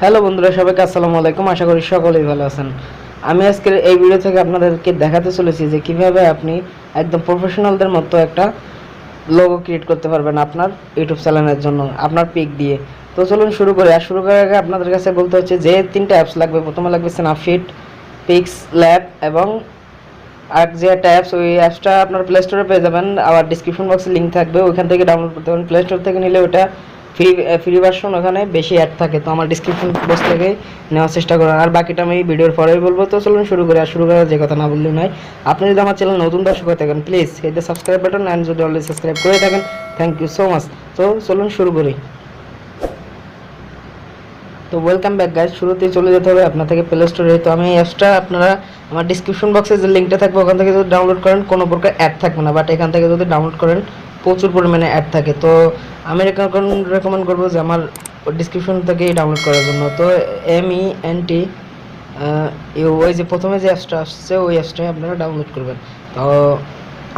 Hello বন্ধুরা, সবাইকে আসসালামু আলাইকুম। আশা করি সকলেই ভালো আছেন। আমি আজকের এই ভিডিও থেকে আপনাদেরকে দেখাতে চলেছি যে কিভাবে আপনি একদম প্রফেশনালদের মতো একটা লোগো ক্রিয়েট করতে পারবেন আপনার ইউটিউব চ্যানেলের জন্য আপনার পিক দিয়ে। তো চলুন শুরু করি। আর শুরু করার আগে আপনাদের কাছে বলতে হচ্ছে যে তিনটা অ্যাপস লাগবে। প্রথমে লাগবে স্ন্যাপশিট, পিক্স ল্যাব এবং আর যে একটা অ্যাপস, ওই অ্যাপসটা আপনার প্লে স্টোরে পেয়ে যাবেন। আবার ডিসক্রিপশন বক্সে লিঙ্ক থাকবে, ওইখান থেকে ডাউনলোড করতে পারেন। প্লে স্টোর থেকে নিলে ওটা ফ্রি ফ্রি ভার্সন, ওখানে বেশি অ্যাড থাকে। তো আমার ডিসক্রিপশন বক্স থেকে নেওয়ার চেষ্টা করুন, আর বাকিটা আমি ভিডিওর পরেই বলবো। তো চলুন শুরু করি। আর শুরু করার যে কথা না বললেই নয়, আপনি যদি আমার চ্যানেল নতুন দর্শক হয়ে থাকেন, please hit the subscribe button, and যদি অলরেডি সাবস্ক্রাইব করে থাকেন, থ্যাংক ইউ সো মাচ। তো চলুন শুরু করি। তো ওয়েলকাম ব্যাক গাইজ। শুরুতেই চলে যেতে হবে আপনার থেকে প্লে স্টোরে। তো আমি এই অ্যাপসটা আপনারা আমার ডিসক্রিপশন বক্সে যে লিঙ্কটা থাকবে ওখান থেকে যদি ডাউনলোড করেন কোনো প্রকার অ্যাড থাকবে না, বাট এখান থেকে যদি ডাউনলোড করেন প্রচুর পরিমাণে অ্যাড থাকে। তো আমি রেকমেন্ড করবো যে আমার ডিসক্রিপশন থেকেই ডাউনলোড করার জন্য। তো MENT ওই যে প্রথমে যে অ্যাপসটা আসছে ওই অ্যাপসটাই আপনারা ডাউনলোড করবেন। তো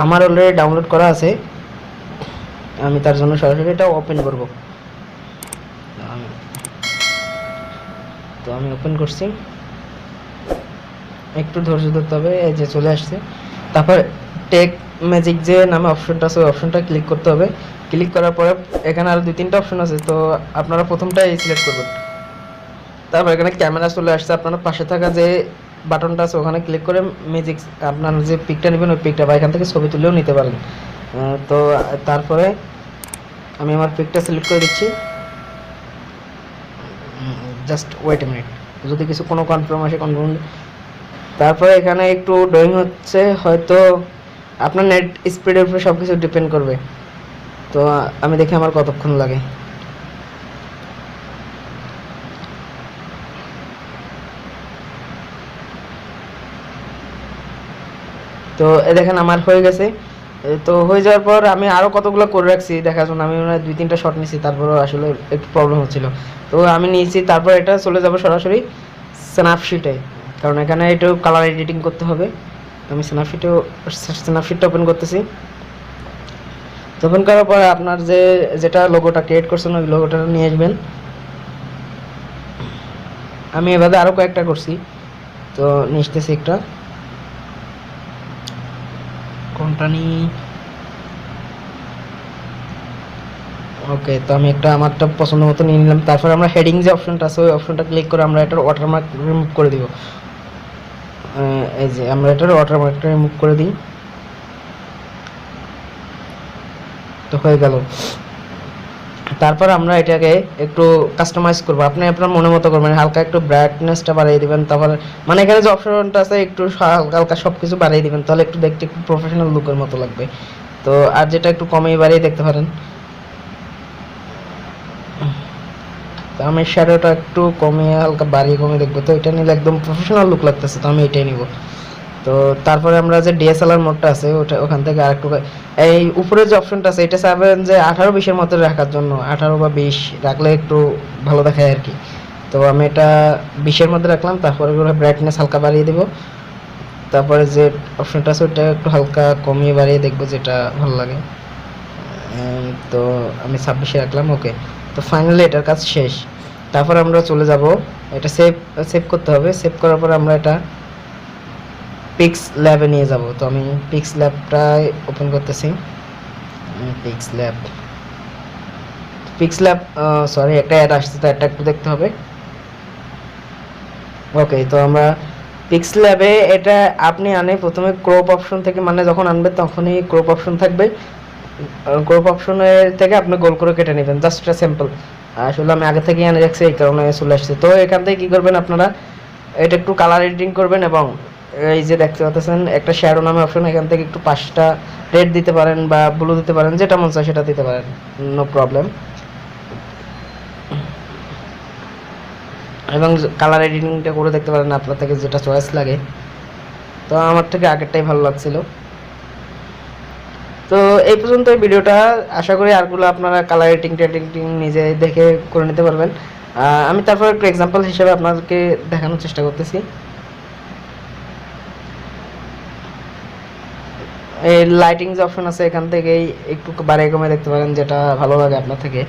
আমার অলরেডি ডাউনলোড করা আছে, আমি তার জন্য সরাসরি এটা ওপেন করব। তো আমি ওপেন করছি, একটু ধৈর্য ধরতে হবে। এই যে চলে আসছে। তারপর টেক ম্যাজিক যে নামে অপশনটা আছে ওই অপশনটা ক্লিক করতে হবে। ক্লিক করার পরে এখানে আরও 2-3টা অপশন আছে, তো আপনারা প্রথমটাই সিলেক্ট করবেন। তারপর এখানে ক্যামেরা চলে আসছে, আপনারা পাশে থাকা যে বাটনটা আছে ওখানে ক্লিক করে ম্যাজিক আপনার যে পিকটা নেবেন ওই পিকটা বা এখান থেকে ছবি তুলেও নিতে পারেন। তো তারপরে আমি আমার পিকটা সিলেক্ট করে দিচ্ছি। জাস্ট ওয়েট এ মিনিট, যদি কিছু কোনো কনফার্ম আসে কনফার্ম। তারপরে এখানে একটু ড্রয়িং হচ্ছে, হয়তো আপনার নেট স্পিডের উপরে সব কিছু ডিপেন্ড করবে। তো আমি দেখি আমার কতক্ষণ লাগে। তো দেখেন আমার হয়ে গেছে। তো হয়ে যাওয়ার পর আমি আরও কতগুলো করে রাখছি দেখার জন্য। আমি মনে হয় 2-3টা শট নিয়েছি, তারপরেও আসলে একটু প্রবলেম হচ্ছিল। তো আমি নিয়েছি, তারপর এটা চলে যাব সরাসরি স্ন্যাপশিটে, কারণ এখানে একটু কালার এডিটিং করতে হবে। তো আমি স্ন্যাপশিটটা ওপেন করতেছি। তো ওপেন করার পর আপনার যেটা লোগোটা ক্রিয়েট করছেন ওই লোগোটা নিয়ে আসবেন। আমি এভাবে আরও কয়েকটা করছি, তো নিতেছি একটা কোনটা নিই। ওকে, তো আমি একটা আমারটা পছন্দ মতো নিয়ে নিলাম। তারপর আমরা হেডিং যে অপশনটা আছে ওই অপশনটা ক্লিক করে আমরা এটার ওয়াটারমার্ক রিমুভ করে দিব। এই যে আমরা এটার ওয়াটারমার্কটা রিমুভ করে দিই। তো হয়ে গেল। তারপর আমরা এটাকে একটু কাস্টমাইজ করবো, আপনি আপনার মনের মতো করবেন। হালকা একটু ব্রাইটনেসটা বাড়িয়ে দিবেন। তারপর মানে এখানে যে অপশনটা আছে একটু হালকা হালকা সব কিছু বাড়িয়ে দিবেন, তাহলে একটু দেখতে একটু প্রফেশনাল লুকের মতো লাগবে। তো আর যেটা একটু কমিয়ে বাড়িয়ে দেখতে পারেন। তো আমি শ্যাডোটা একটু কমিয়ে হালকা বাড়িয়ে কমিয়ে দেখবো, তো এটা নিলে একদম প্রফেশনাল লুক লাগতেছে, তো আমি এটাই নিব। তো তারপরে আমরা যে DSLR মোডটা আছে ওটা ওখান থেকে আরেকটু এই উপরে যে অপশনটা আছে এটা চাইবেন যে 18-20-এর মধ্যে রাখার জন্য। 18 বা 20 রাখলে একটু ভালো দেখায় আর কি। তো আমি এটা 20-এর মধ্যে রাখলাম। তারপরে ব্রাইটনেস হালকা বাড়িয়ে দেবো। তারপরে যে অপশনটা আছে ওটা একটু হালকা কমিয়ে বাড়িয়ে দেখবো যেটা ভালো লাগে। তো আমি 26-এ রাখলাম। ওকে, তো ফাইনালি এটার কাজ শেষ। তারপর আমরা চলে যাব, এটা সেভ করতে হবে। সেভ করার পর আমরা এটা পিক্স ল্যাবে নিয়ে যাব। তো আমি পিক্স ল্যাবটাই ওপেন করতেছি। পিক্স ল্যাব সরি, একটা অ্যাড আসছে, তো অ্যাডটা একটু দেখতে হবে। ওকে, তো আমরা পিক্স ল্যাবে এটা আপনি আনে প্রথমে ক্রপ অপশন থেকে, মানে যখন আনবে তখনই ক্রপ অপশন থাকবে। ক্রপ অপশনের থেকে আপনি গোল করে কেটে নেবেন, জাস্ট এটা সিম্পল। আসলে আমি আগে থেকেই এনে রাখছি এই কারণে চলে আসছে। তো এখান থেকে কী করবেন আপনারা, এটা একটু কালার এডিটিং করবেন এবং এই যে দেখতে পাচ্ছেন একটা শ্যাডো নামে অপশন, এখান থেকে একটু 5টা রেড দিতে পারেন বা ব্লু দিতে পারেন, যেটা মন চায় সেটা দিতে পারেন, নো প্রবলেম। এবং কালার এডিটিংটা করে দেখতে পারেন আপনার থেকে যেটা চয়েস লাগে। তো আমার থেকে আগেরটাই ভালো লাগছিল। তো এই পর্যন্ত এই ভিডিওটা, আশা করি আরগুলো আপনারা কালার এডিটিং নিজে দেখে করে নিতে পারবেন। আমি তারপর একটু এক্সাম্পল হিসেবে আপনাদেরকে দেখানোর চেষ্টা করতেছি। এই লাইটিং যে অপশন আছে এখান থেকেই একটু বাড়িয়ে কমে দেখতে পারেন যেটা ভালো লাগে আপনার থেকে।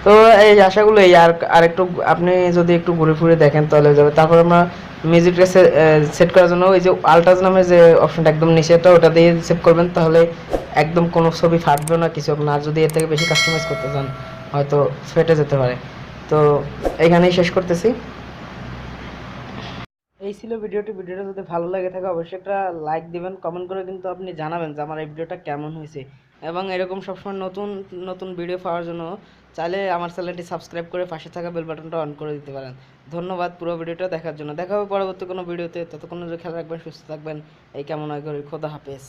তো এই আশাগুলো এই আর একটু আপনি যদি একটু ঘুরে ফিরে দেখেন তাহলে হয়ে যাবে। তারপর আমরা মিউজিকটা সেট করার জন্য ওই যে আলট্রাজ নামের যে অপশনটা একদম নিচেটা ওটা দিয়ে সেভ করবেন, তাহলে একদম কোনো ছবি ফাটবে না, কিছু হবে না। আর যদি এর থেকে বেশি কাস্টমাইজ করতে চান হয়তো ফেটে যেতে পারে। তো এখানেই শেষ করতেছি। এই ছিল ভিডিওটা যদি ভালো লাগে থাকে অবশ্যই একটা লাইক দিবেন, কমেন্ট করে কিন্তু আপনি জানাবেন যে আমার এই ভিডিওটা কেমন হয়েছে। এবং এরকম সবসময় নতুন নতুন ভিডিও পাওয়ার জন্য চাইলে আমার চ্যানেলটি সাবস্ক্রাইব করে পাশে থাকা বেল বাটনটা অন করে দিতে পারেন। ধন্যবাদ পুরো ভিডিওটা দেখার জন্য। দেখা হবে পরবর্তী কোনো ভিডিওতে। ততক্ষণ খেয়াল রাখবেন, সুস্থ থাকবেন। এই কেমন হয় করি, খোদা হাফেজ।